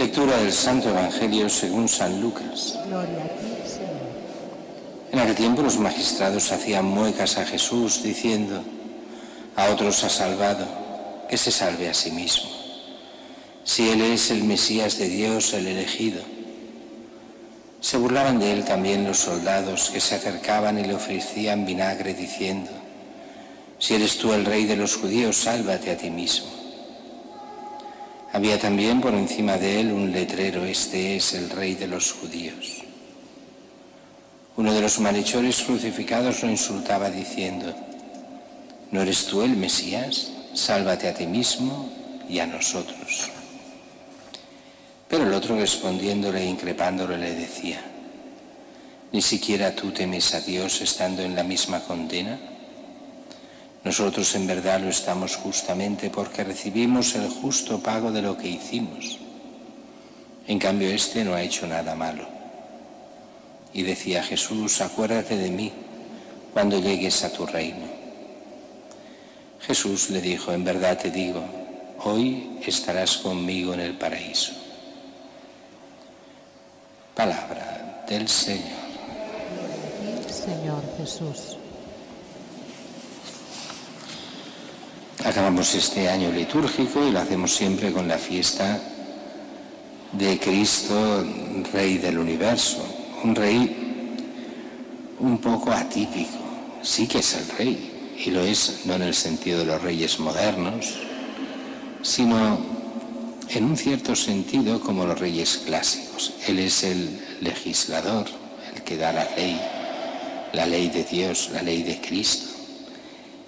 Lectura del Santo Evangelio según San Lucas. Gloria a ti, Señor. En aquel tiempo los magistrados hacían muecas a Jesús diciendo: a otros ha salvado, que se salve a sí mismo. Si él es el Mesías de Dios, el elegido. Se burlaban de él también los soldados que se acercaban y le ofrecían vinagre diciendo: si eres tú el rey de los judíos, sálvate a ti mismo. Había también por encima de él un letrero: este es el rey de los judíos. Uno de los malhechores crucificados lo insultaba diciendo: ¿no eres tú el Mesías? Sálvate a ti mismo y a nosotros. Pero el otro, respondiéndole e increpándole, le decía: ¿ni siquiera tú temes a Dios estando en la misma condena? Nosotros en verdad lo estamos justamente porque recibimos el justo pago de lo que hicimos. En cambio este no ha hecho nada malo. Y decía Jesús: acuérdate de mí cuando llegues a tu reino. Jesús le dijo: en verdad te digo, hoy estarás conmigo en el paraíso. Palabra del Señor. Gloria a ti, Señor Jesús. Acabamos este año litúrgico y lo hacemos siempre con la fiesta de Cristo, Rey del Universo. Un rey un poco atípico. Sí que es el rey, y lo es no en el sentido de los reyes modernos, sino en un cierto sentido como los reyes clásicos. Él es el legislador, el que da la ley de Dios, la ley de Cristo.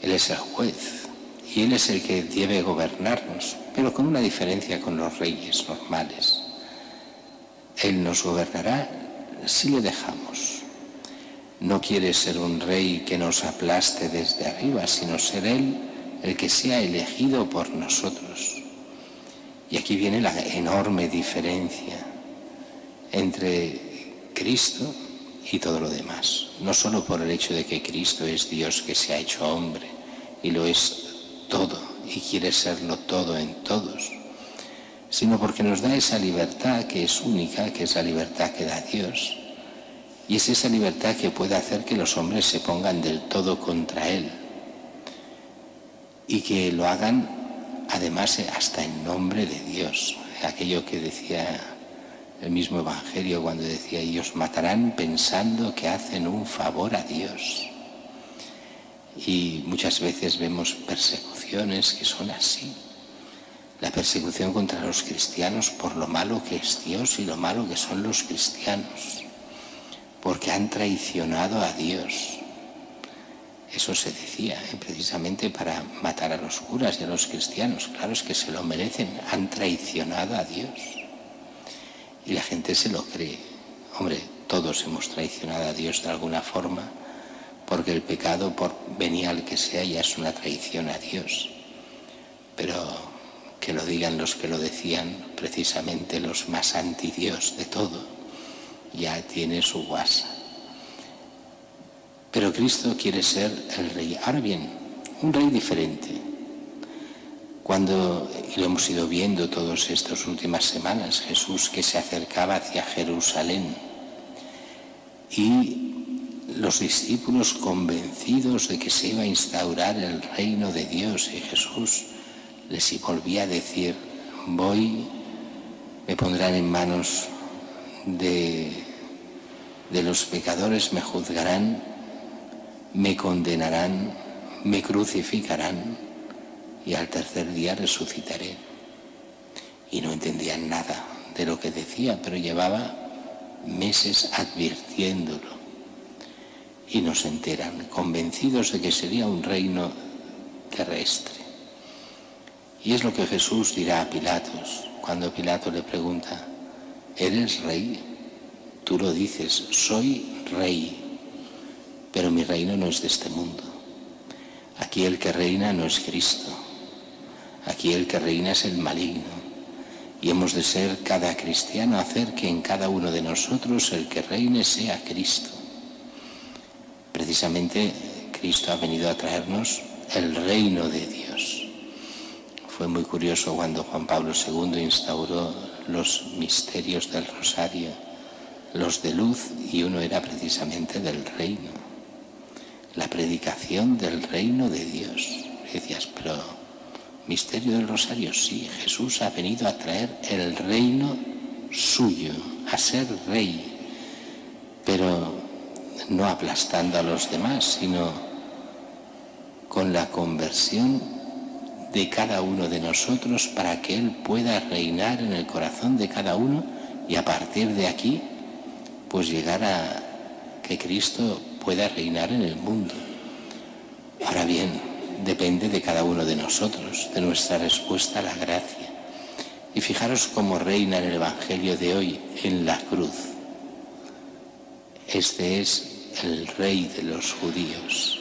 Él es el juez. Y Él es el que debe gobernarnos, pero con una diferencia con los reyes normales. Él nos gobernará si le dejamos. No quiere ser un rey que nos aplaste desde arriba, sino ser Él el que sea elegido por nosotros. Y aquí viene la enorme diferencia entre Cristo y todo lo demás. No solo por el hecho de que Cristo es Dios que se ha hecho hombre y lo es todo y quiere serlo todo en todos, sino porque nos da esa libertad que es única, que es la libertad que da Dios, y es esa libertad que puede hacer que los hombres se pongan del todo contra Él y que lo hagan además hasta en nombre de Dios. Aquello que decía el mismo Evangelio cuando decía: y os matarán pensando que hacen un favor a Dios. Y muchas veces vemos persecuciones que son así. La persecución contra los cristianos por lo malo que es Dios y lo malo que son los cristianos, porque han traicionado a Dios. Eso se decía, precisamente para matar a los curas y a los cristianos. Claro, es que se lo merecen, han traicionado a Dios. Y la gente se lo cree. Hombre, todos hemos traicionado a Dios de alguna forma, porque el pecado, por venial que sea, ya es una traición a Dios. Pero que lo digan los que lo decían, precisamente los más anti-Dios de todo, ya tiene su guasa. Pero Cristo quiere ser el rey. Ahora bien, un rey diferente. Cuando, y lo hemos ido viendo todas estas últimas semanas, Jesús que se acercaba hacia Jerusalén, y los discípulos convencidos de que se iba a instaurar el reino de Dios, y Jesús les volvía a decir: voy, me pondrán en manos de los pecadores, me juzgarán, me condenarán, me crucificarán y al tercer día resucitaré. Y no entendían nada de lo que decía, pero llevaba meses advirtiéndolo. Y nos enteran, convencidos de que sería un reino terrestre. Y es lo que Jesús dirá a Pilatos, cuando Pilato le pregunta: ¿eres rey? Tú lo dices, soy rey, pero mi reino no es de este mundo. Aquí el que reina no es Cristo, aquí el que reina es el maligno. Y hemos de ser cada cristiano, hacer que en cada uno de nosotros el que reine sea Cristo. Precisamente Cristo ha venido a traernos el reino de Dios. Fue muy curioso cuando Juan Pablo II instauró los misterios del rosario, los de luz, y uno era precisamente del reino, la predicación del reino de Dios. Y decías, pero misterio del rosario, sí, Jesús ha venido a traer el reino suyo, a ser rey, pero no aplastando a los demás, sino con la conversión de cada uno de nosotros para que Él pueda reinar en el corazón de cada uno y a partir de aquí pues llegar a que Cristo pueda reinar en el mundo. Ahora bien, depende de cada uno de nosotros, de nuestra respuesta a la gracia. Y fijaros cómo reina en el Evangelio de hoy, en la cruz. Este es el Rey de los judíos,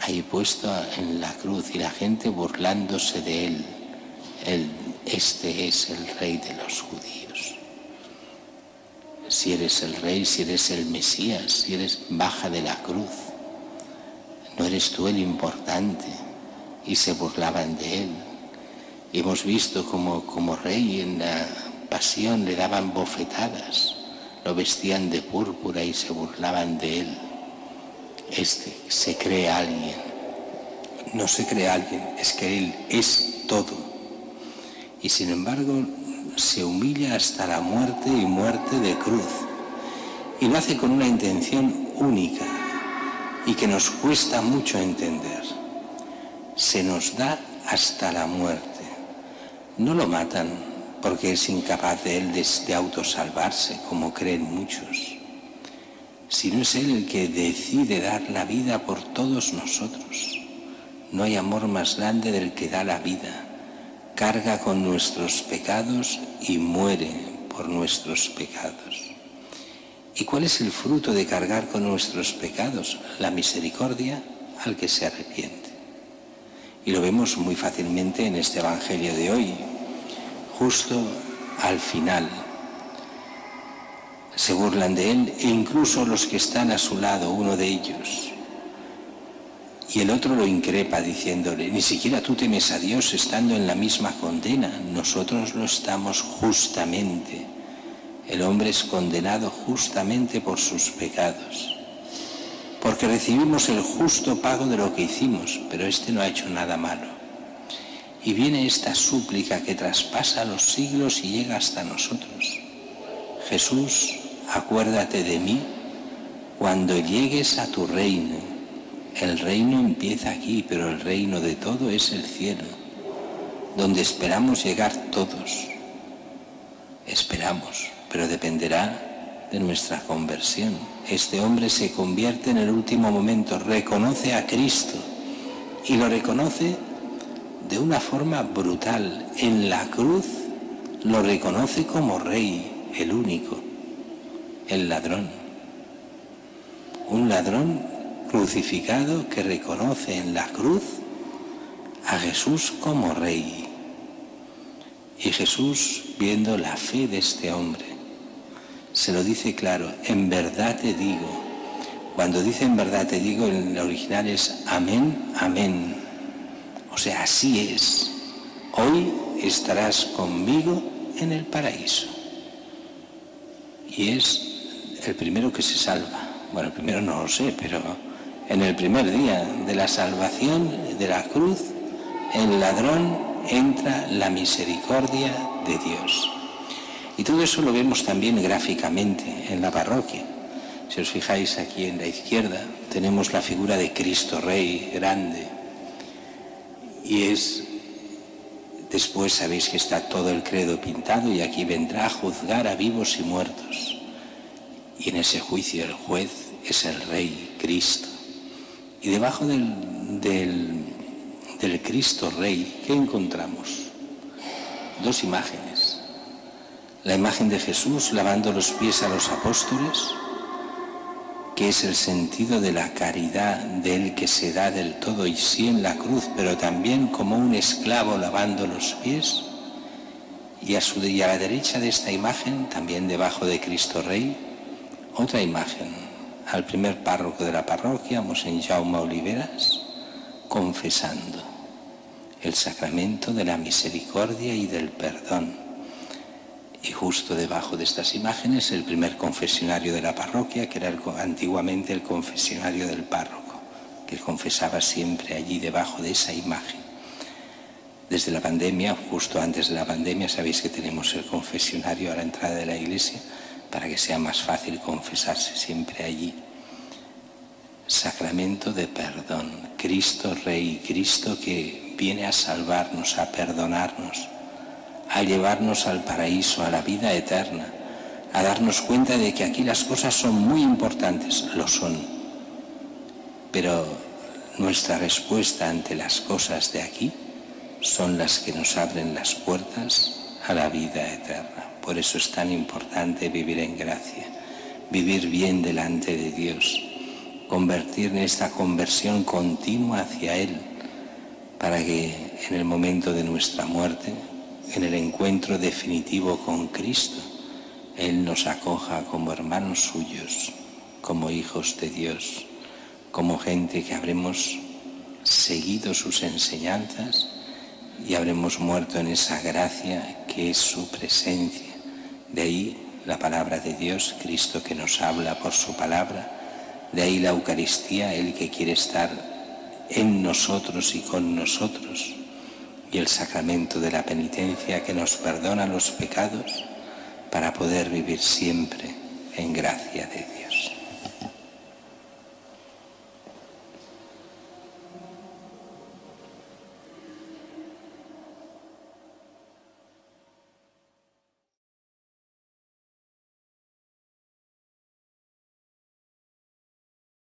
ahí puesto en la cruz y la gente burlándose de él. Este es el Rey de los judíos. Si eres el Rey, si eres el Mesías, si eres, baja de la cruz. No eres tú el importante. Y se burlaban de él. Y hemos visto como Rey en la pasión le daban bofetadas, lo vestían de púrpura y se burlaban de él. Se cree alguien. No se cree alguien, es que Él es todo. Y sin embargo se humilla hasta la muerte y muerte de cruz. Y lo hace con una intención única y que nos cuesta mucho entender. Se nos da hasta la muerte. No lo matan porque es incapaz de él de autosalvarse, como creen muchos, sino es Él el que decide dar la vida por todos nosotros. No hay amor más grande del que da la vida, carga con nuestros pecados y muere por nuestros pecados. ¿Y cuál es el fruto de cargar con nuestros pecados? La misericordia al que se arrepiente. Y lo vemos muy fácilmente en este Evangelio de hoy, justo al final. Se burlan de él e incluso los que están a su lado, uno de ellos. Y el otro lo increpa diciéndole, ni siquiera tú temes a Dios estando en la misma condena. Nosotros lo estamos justamente. El hombre es condenado justamente por sus pecados. Porque recibimos el justo pago de lo que hicimos, pero este no ha hecho nada malo. Y viene esta súplica que traspasa los siglos y llega hasta nosotros. Jesús, acuérdate de mí cuando llegues a tu reino. El reino empieza aquí, pero el reino de todo es el cielo, donde esperamos llegar todos. Esperamos, pero dependerá de nuestra conversión. Este hombre se convierte en el último momento, reconoce a Cristo y lo reconoce de una forma brutal. En la cruz lo reconoce como Rey, el único, el ladrón. Un ladrón crucificado que reconoce en la cruz a Jesús como Rey. Y Jesús, viendo la fe de este hombre, se lo dice claro, en verdad te digo. Cuando dice en verdad te digo, en el original es amén, amén. O sea, así es. Hoy estarás conmigo en el paraíso. Y es el primero que se salva. Bueno, el primero no lo sé, pero en el primer día de la salvación de la cruz, el ladrón entra la misericordia de Dios. Y todo eso lo vemos también gráficamente en la parroquia. Si os fijáis aquí en la izquierda, tenemos la figura de Cristo Rey grande. Y es, después sabéis que está todo el credo pintado y aquí vendrá a juzgar a vivos y muertos. Y en ese juicio el juez es el Rey, Cristo. Y debajo del Cristo Rey, ¿qué encontramos? Dos imágenes. La imagen de Jesús lavando los pies a los apóstoles, que es el sentido de la caridad de él que se da del todo y sí en la cruz, pero también como un esclavo lavando los pies. Y a la derecha de esta imagen, también debajo de Cristo Rey, otra imagen, al primer párroco de la parroquia, Mosén Jaume Oliveras, confesando. el sacramento de la misericordia y del perdón. Y justo debajo de estas imágenes el primer confesionario de la parroquia, que era antiguamente el confesionario del párroco, que confesaba siempre allí debajo de esa imagen. Desde la pandemia, justo antes de la pandemia, sabéis que tenemos el confesionario a la entrada de la iglesia para que sea más fácil confesarse siempre allí. Sacramento de perdón, Cristo Rey, Cristo que viene a salvarnos, a perdonarnos, a llevarnos al paraíso, a la vida eterna, a darnos cuenta de que aquí las cosas son muy importantes, lo son, pero nuestra respuesta ante las cosas de aquí son las que nos abren las puertas a la vida eterna. Por eso es tan importante vivir en gracia, vivir bien delante de Dios, convertir en esta conversión continua hacia Él, para que en el momento de nuestra muerte, en el encuentro definitivo con Cristo, Él nos acoja como hermanos suyos, como hijos de Dios, como gente que habremos seguido sus enseñanzas y habremos muerto en esa gracia que es su presencia. De ahí la palabra de Dios, Cristo que nos habla por su palabra, de ahí la Eucaristía, Él que quiere estar en nosotros y con nosotros, y el sacramento de la penitencia que nos perdona los pecados para poder vivir siempre en gracia de Dios.